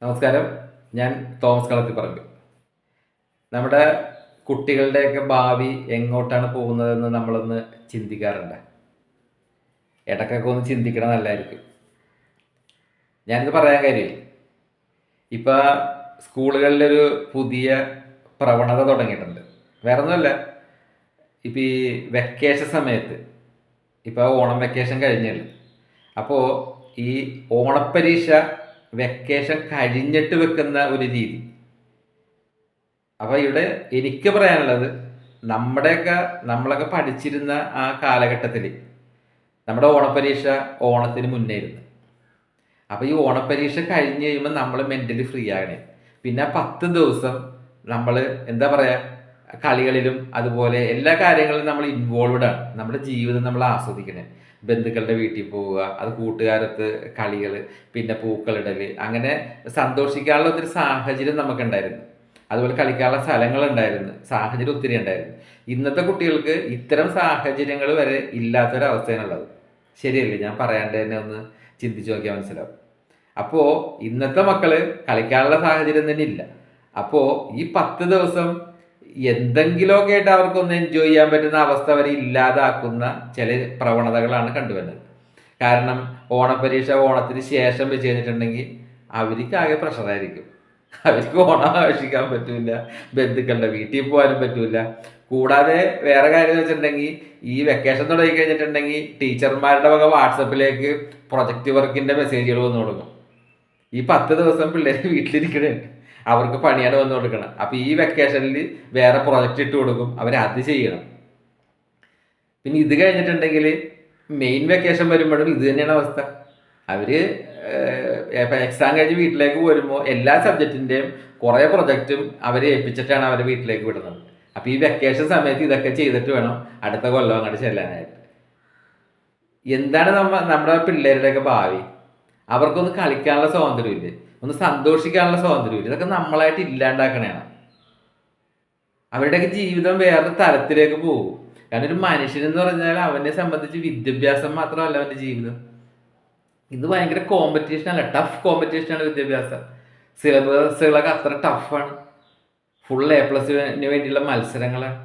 നമസ്കാരം. ഞാൻ തോമസ് കളത്തിപ്പറമ്പ്. നമ്മുടെ കുട്ടികളുടെയൊക്കെ ഭാവി എങ്ങോട്ടാണ് പോകുന്നതെന്ന് നമ്മളൊന്ന് ചിന്തിക്കാറുണ്ട്. ഇടയ്ക്കൊക്കെ ഒന്ന് ചിന്തിക്കണത് നല്ലതായിരിക്കും. ഞാനിത് പറയാൻ കാര്യമേ, ഇപ്പോൾ സ്കൂളുകളിലൊരു പുതിയ പ്രവണത തുടങ്ങിയിട്ടുണ്ട്. വേറെ ഒന്നുമല്ല, ഇപ്പം ഈ വെക്കേഷൻ സമയത്ത്, ഇപ്പോൾ ഓണം വെക്കേഷൻ കഴിഞ്ഞല്ലോ. അപ്പോൾ ഈ ഓണപ്പരീക്ഷ വെക്കേഷൻ കഴിഞ്ഞിട്ട് വെക്കുന്ന ഒരു രീതി. അപ്പോൾ ഇവിടെ എനിക്ക് പറയാനുള്ളത്, നമ്മളൊക്കെ പഠിച്ചിരുന്ന ആ കാലഘട്ടത്തിൽ നമ്മുടെ ഓണപ്പരീക്ഷ ഓണത്തിന് മുന്നേ ആയിരുന്നു. അപ്പോൾ ഈ ഓണപ്പരീക്ഷ കഴിഞ്ഞ് കഴിയുമ്പോൾ നമ്മൾ മെൻ്റലി ഫ്രീ ആകണേ. പിന്നെ 10 ദിവസം നമ്മൾ എന്താ പറയുക, കളികളിലും അതുപോലെ എല്ലാ കാര്യങ്ങളിലും നമ്മൾ ഇൻവോൾവ്ഡ് ആണ്. നമ്മുടെ ജീവിതം നമ്മൾ ആസ്വദിക്കണേ. ബന്ധുക്കളുടെ വീട്ടിൽ പോവുക, അത് കൂട്ടുകാരത്ത് കളികൾ, പിന്നെ പൂക്കളിടൽ, അങ്ങനെ സന്തോഷിക്കാനുള്ള ഒത്തിരി സാഹചര്യം നമുക്കുണ്ടായിരുന്നു. അതുപോലെ കളിക്കാനുള്ള സ്ഥലങ്ങളുണ്ടായിരുന്നു, സാഹചര്യം ഒത്തിരി ഉണ്ടായിരുന്നു. ഇന്നത്തെ കുട്ടികൾക്ക് ഇത്തരം സാഹചര്യങ്ങൾ വരെ ഇല്ലാത്തൊരവസ്ഥയാണുള്ളത്. ശരിയല്ലേ? ഞാൻ പറയാണ്ട് തന്നെ ഒന്ന് ചിന്തിച്ച് നോക്കിയാൽ മനസ്സിലാവും. അപ്പോൾ ഇന്നത്തെ മക്കൾ കളിക്കാനുള്ള സാഹചര്യം തന്നെ ഇല്ല. അപ്പോൾ ഈ 10 ദിവസം എന്തെങ്കിലുമൊക്കെ ആയിട്ട് അവർക്കൊന്ന് എൻജോയ് ചെയ്യാൻ പറ്റുന്ന അവസ്ഥ വരെ ഇല്ലാതാക്കുന്ന ചില പ്രവണതകളാണ് കണ്ടുവരുന്നത്. കാരണം ഓണപ്പരീക്ഷ ഓണത്തിന് ശേഷം വെച്ച് കഴിഞ്ഞിട്ടുണ്ടെങ്കിൽ അവർക്ക് ആകെ പ്രഷറായിരിക്കും. അവർക്ക് ഓണം ആഘോഷിക്കാൻ പറ്റൂല, ബന്ധുക്കളുടെ വീട്ടിൽ പോകാനും പറ്റൂല. കൂടാതെ വേറെ കാര്യം എന്ന് വെച്ചിട്ടുണ്ടെങ്കിൽ, ഈ വെക്കേഷൻ തുടങ്ങി കഴിഞ്ഞിട്ടുണ്ടെങ്കിൽ ടീച്ചർമാരുടെ വക വാട്സപ്പിലേക്ക് പ്രൊജക്റ്റ് വർക്കിൻ്റെ മെസ്സേജുകൾ വന്നു കൊടുക്കും. ഈ 10 ദിവസം പിള്ളേർ വീട്ടിലിരിക്കണേ, അവർക്ക് പണിയാണ് വന്നു കൊടുക്കണം. അപ്പോൾ ഈ വെക്കേഷനിൽ വേറെ പ്രൊജക്റ്റ് ഇട്ട് കൊടുക്കും, അവരത് ചെയ്യണം. പിന്നെ ഇത് കഴിഞ്ഞിട്ടുണ്ടെങ്കിൽ മെയിൻ വെക്കേഷൻ വരുമ്പോഴും ഇത് തന്നെയാണ് അവസ്ഥ. അവർ എക്സാം കഴിഞ്ഞ് വീട്ടിലേക്ക് വരുമ്പോൾ എല്ലാ സബ്ജക്റ്റിൻ്റെയും കുറേ പ്രൊജക്റ്റും അവരെ ഏൽപ്പിച്ചിട്ടാണ് അവരെ വീട്ടിലേക്ക് വിടുന്നത്. അപ്പോൾ ഈ വെക്കേഷൻ സമയത്ത് ഇതൊക്കെ ചെയ്തിട്ട് വേണം അടുത്ത കൊല്ലം അങ്ങോട്ട് ചെല്ലാനായിട്ട്. എന്താണ് നമ്മുടെ പിള്ളേരുടെയൊക്കെ ഭാവി? അവർക്കൊന്ന് കളിക്കാനുള്ള സ്വാതന്ത്ര്യമില്ലേ? ഒന്ന് സന്തോഷിക്കാനുള്ള സ്വാതന്ത്ര്യമില്ല? ഇതൊക്കെ നമ്മളായിട്ട് ഇല്ലാണ്ടാക്കണേണ്. അവരുടെയൊക്കെ ജീവിതം വേറൊരു തലത്തിലേക്ക് പോകും. കാരണം ഒരു മനുഷ്യനെന്ന് പറഞ്ഞാൽ അവനെ സംബന്ധിച്ച് വിദ്യാഭ്യാസം മാത്രമല്ല അവൻ്റെ ജീവിതം. ഇത് ഭയങ്കര കോമ്പറ്റീഷനല്ല, ടഫ് കോമ്പറ്റീഷനാണ് വിദ്യാഭ്യാസം. സിലബസുകളൊക്കെ അത്ര ടഫാണ്. ഫുൾ A+ന് വേണ്ടിയുള്ള മത്സരങ്ങളാണ്.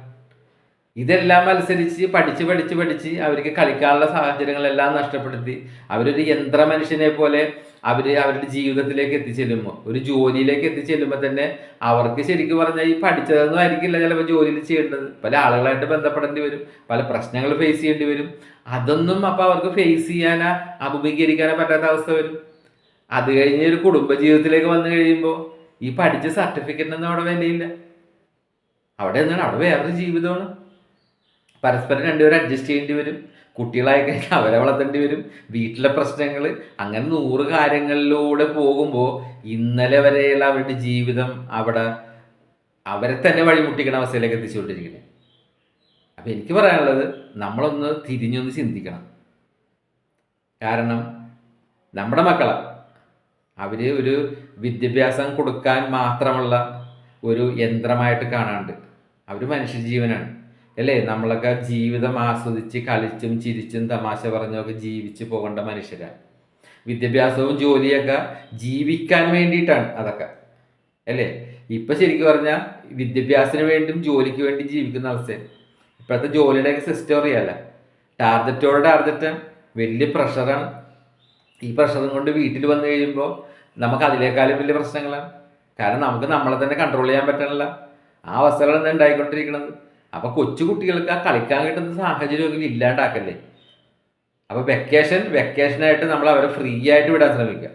ഇതെല്ലാം മത്സരിച്ച് പഠിച്ച് അവർക്ക് കളിക്കാനുള്ള സാഹചര്യങ്ങളെല്ലാം നഷ്ടപ്പെടുത്തി അവരൊരു യന്ത്ര മനുഷ്യനെ പോലെ അവരുടെ ജീവിതത്തിലേക്ക് എത്തിച്ചെല്ലുമ്പോൾ, ഒരു ജോലിയിലേക്ക് എത്തിച്ചെല്ലുമ്പോൾ തന്നെ അവർക്ക് ശരിക്കും പറഞ്ഞാൽ ഈ പഠിച്ചതൊന്നും ആയിരിക്കില്ല ചിലപ്പോൾ ജോലിയിൽ ചെയ്യേണ്ടത്. പല ആളുകളായിട്ട് ബന്ധപ്പെടേണ്ടി വരും, പല പ്രശ്നങ്ങൾ ഫേസ് ചെയ്യേണ്ടി വരും. അതൊന്നും അപ്പോൾ അവർക്ക് ഫേസ് ചെയ്യാനോ അഭിമുഖീകരിക്കാനോ പറ്റാത്ത അവസ്ഥ വരും. അത് കഴിഞ്ഞ് ഒരു കുടുംബജീവിതത്തിലേക്ക് വന്നു കഴിയുമ്പോൾ ഈ പഠിച്ച സർട്ടിഫിക്കറ്റിനൊന്നും അവിടെ വിലയില്ല. അവിടെ വേറൊരു ജീവിതമാണ്. പരസ്പരം രണ്ടുപേരും അഡ്ജസ്റ്റ് ചെയ്യേണ്ടി വരും. കുട്ടികളായി കഴിഞ്ഞാൽ അവരെ വളർത്തേണ്ടി വരും. വീട്ടിലെ പ്രശ്നങ്ങൾ, അങ്ങനെ 100 കാര്യങ്ങളിലൂടെ പോകുമ്പോൾ ഇന്നലെ വരെയുള്ള അവരുടെ ജീവിതം അവരെ തന്നെ വഴിമുട്ടിക്കുന്ന അവസ്ഥയിലേക്ക് എത്തിച്ചുകൊണ്ടിരിക്കുന്നത്. അപ്പം എനിക്ക് പറയാനുള്ളത്, നമ്മളൊന്ന് തിരിഞ്ഞൊന്ന് ചിന്തിക്കണം. കാരണം നമ്മുടെ മക്കളെ ഒരു വിദ്യാഭ്യാസം കൊടുക്കാൻ മാത്രമുള്ള ഒരു യന്ത്രമായിട്ട് കാണാണ്ട് അവർ മനുഷ്യജീവനാണ്, അല്ലേ? നമ്മളൊക്കെ ജീവിതം ആസ്വദിച്ച് കളിച്ചും ചിരിച്ചും തമാശ പറഞ്ഞൊക്കെ ജീവിച്ച് പോകേണ്ട മനുഷ്യരാണ്. വിദ്യാഭ്യാസവും ജോലിയൊക്കെ ജീവിക്കാൻ വേണ്ടിയിട്ടാണ് അതൊക്കെ, അല്ലേ? ഇപ്പം ശരിക്കും പറഞ്ഞാൽ വിദ്യാഭ്യാസത്തിന് വേണ്ടിയും ജോലിക്ക് വേണ്ടിയും ജീവിക്കുന്ന അവസ്ഥയാണ്. ഇപ്പോഴത്തെ ജോലിയുടെയൊക്കെ സിസ്റ്റം അറിയാമല്ല, ടാർഗറ്റ് വലിയ പ്രഷറാണ്. ഈ പ്രഷറും കൊണ്ട് വീട്ടിൽ വന്നു കഴിയുമ്പോൾ നമുക്ക് അതിനേക്കാളും വലിയ പ്രശ്നങ്ങളാണ്. കാരണം നമുക്ക് നമ്മളെ തന്നെ കൺട്രോൾ ചെയ്യാൻ പറ്റണില്ല. ആ അവസ്ഥകളാണ് ഉണ്ടായിക്കൊണ്ടിരിക്കുന്നത്. അപ്പോൾ കൊച്ചു കുട്ടികൾക്ക് ആ കളിക്കാൻ കിട്ടുന്ന സാഹചര്യമെങ്കിലും ഇല്ലാണ്ടാക്കല്ലേ. അപ്പോൾ വെക്കേഷനായിട്ട് നമ്മൾ അവരെ ഫ്രീ ആയിട്ട് വിടാൻ ശ്രമിക്കുക.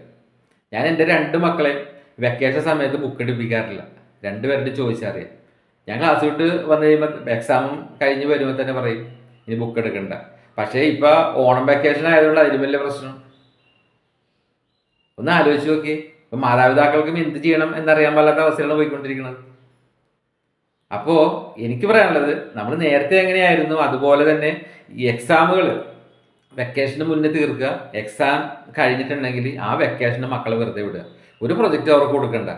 ഞാൻ എൻ്റെ 2 മക്കളെ വെക്കേഷൻ സമയത്ത് ബുക്ക് എടുപ്പിക്കാറില്ല. 2 പേരുടെ ചോദിച്ചറിയാം. ഞാൻ ക്ലാസ് വിട്ട് വന്നു കഴിയുമ്പോൾ എക്സാം കഴിഞ്ഞ് വരുമ്പോൾ തന്നെ പറയും ഇനി ബുക്ക് എടുക്കണ്ട. പക്ഷേ ഇപ്പോൾ ഓണം വെക്കേഷൻ ആയതുകൊണ്ട് അതിലും വലിയ പ്രശ്നം. ഒന്ന് ആലോചിച്ച് നോക്കി. ഇപ്പം മാതാപിതാക്കൾക്കും എന്ത് ചെയ്യണം എന്നറിയാൻ പാടില്ലാത്ത അവസ്ഥയിലാണ് പോയിക്കൊണ്ടിരിക്കുന്നത്. അപ്പോൾ എനിക്ക് പറയാനുള്ളത്, നമ്മൾ നേരത്തെ എങ്ങനെയായിരുന്നു അതുപോലെ തന്നെ ഈ എക്സാമുകൾ വെക്കേഷന് മുന്നേ തീർക്കുക. എക്സാം കഴിഞ്ഞിട്ടുണ്ടെങ്കിൽ ആ വെക്കേഷന് മക്കളെ വെറുതെ വിടുക. ഒരു പ്രൊജക്റ്റ് അവർക്ക് കൊടുക്കണ്ട.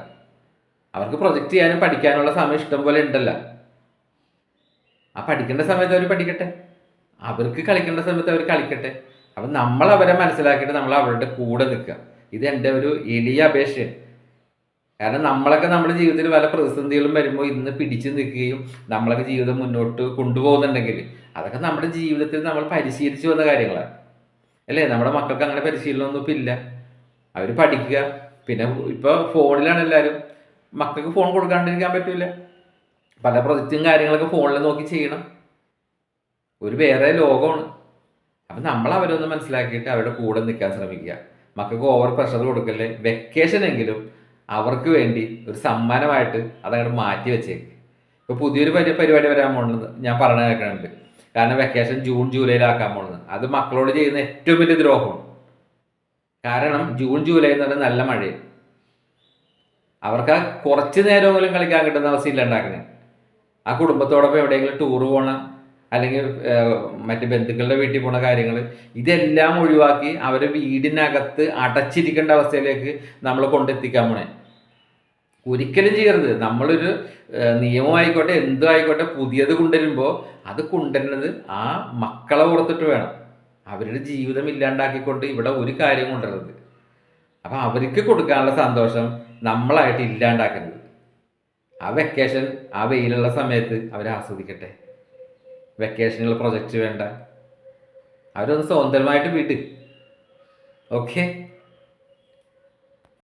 അവർക്ക് പ്രൊജക്റ്റ് ചെയ്യാനും പഠിക്കാനുള്ള സമയം ഇഷ്ടം പോലെ ഉണ്ടല്ലോ. ആ പഠിക്കേണ്ട സമയത്ത് അവർ പഠിക്കട്ടെ, അവർക്ക് കളിക്കേണ്ട സമയത്ത് അവർ കളിക്കട്ടെ. അപ്പം നമ്മൾ അവരെ മനസ്സിലാക്കിയിട്ട് നമ്മൾ അവരുടെ കൂടെ നിൽക്കുക. ഇത് എൻ്റെ ഒരു എളിയ അപേക്ഷയാണ്. കാരണം നമ്മളൊക്കെ നമ്മുടെ ജീവിതത്തിൽ പല പ്രതിസന്ധികളും വരുമ്പോൾ ഇന്ന് പിടിച്ചു നിൽക്കുകയും നമ്മളൊക്കെ ജീവിതം മുന്നോട്ട് കൊണ്ടുപോകുന്നുണ്ടെങ്കിൽ അതൊക്കെ നമ്മുടെ ജീവിതത്തിൽ നമ്മൾ പരിശീലിച്ചു വന്ന കാര്യങ്ങളാണ്. അല്ലേ? നമ്മുടെ മക്കൾക്ക് അങ്ങനെ പരിശീലനമൊന്നും ഇപ്പം ഇല്ല. അവർ പഠിക്കുക. പിന്നെ ഇപ്പോൾ ഫോണിലാണ് എല്ലാവരും. മക്കൾക്ക് ഫോൺ കൊടുക്കാണ്ടിരിക്കാൻ പറ്റില്ല. പല പ്രൊജക്റ്റും കാര്യങ്ങളൊക്കെ ഫോണിൽ നോക്കി ചെയ്യണം. ഒരു വേറെ ലോകമാണ്. അപ്പം നമ്മൾ അവരൊന്ന് മനസ്സിലാക്കിയിട്ട് അവരുടെ കൂടെ നിൽക്കാൻ ശ്രമിക്കുക. മക്കൾക്ക് ഓവർ പ്രഷർ കൊടുക്കല്ലേ. വെക്കേഷനെങ്കിലും അവർക്ക് വേണ്ടി ഒരു സമ്മാനമായിട്ട് അതങ്ങോട്ട് മാറ്റി വെച്ചേക്ക്. ഇപ്പോൾ പുതിയൊരു പരിപാടി വരാൻ പോകുന്നത് ഞാൻ പറഞ്ഞു കേൾക്കുന്നുണ്ട്. കാരണം വെക്കേഷൻ ജൂൺ ജൂലൈയിലാക്കാൻ പോകുന്നത് അത് മക്കളോട് ചെയ്യുന്ന ഏറ്റവും വലിയ ദ്രോഹമാണ്. കാരണം ജൂൺ ജൂലൈ എന്ന് പറഞ്ഞാൽ നല്ല മഴയും അവർക്ക് ആ കുറച്ച് നേരമെങ്കിലും കളിക്കാൻ കിട്ടുന്ന അവസ്ഥ ഇല്ലാണ്ടാക്കുന്നത്. ആ കുടുംബത്തോടൊപ്പം എവിടെയെങ്കിലും ടൂർ പോകണം, അല്ലെങ്കിൽ മറ്റ് ബന്ധുക്കളുടെ വീട്ടിൽ പോണ കാര്യങ്ങൾ ഇതെല്ലാം ഒഴിവാക്കി അവരെ വീടിനകത്ത് അടച്ചിരിക്കേണ്ട അവസ്ഥയിലേക്ക് നമ്മൾ കൊണ്ടെത്തിക്കാൻ പോണേ. ഒരിക്കലും ചെയ്യരുത്. നമ്മളൊരു നിയമമായിക്കോട്ടെ എന്തും ആയിക്കോട്ടെ പുതിയത് കൊണ്ടുവരുമ്പോൾ അത് കൊണ്ടുവരുന്നത് ആ മക്കളെ ഓർത്തിട്ട് വേണം. അവരുടെ ജീവിതം ഇല്ലാണ്ടാക്കിക്കൊണ്ട് ഇവിടെ ഒരു കാര്യം കൊണ്ടുവരുന്നത്. അപ്പം അവർക്ക് കൊടുക്കാനുള്ള സന്തോഷം നമ്മളായിട്ട് ഇല്ലാണ്ടാക്കരുത്. ആ വെക്കേഷൻ ആ വെയിലുള്ള സമയത്ത് അവർ ആസ്വദിക്കട്ടെ. വെക്കേഷനിൽ പ്രൊജക്റ്റ് വേണ്ട, അവരൊന്ന് സ്വതന്ത്രമായിട്ട് വിട്. ഓക്കെ.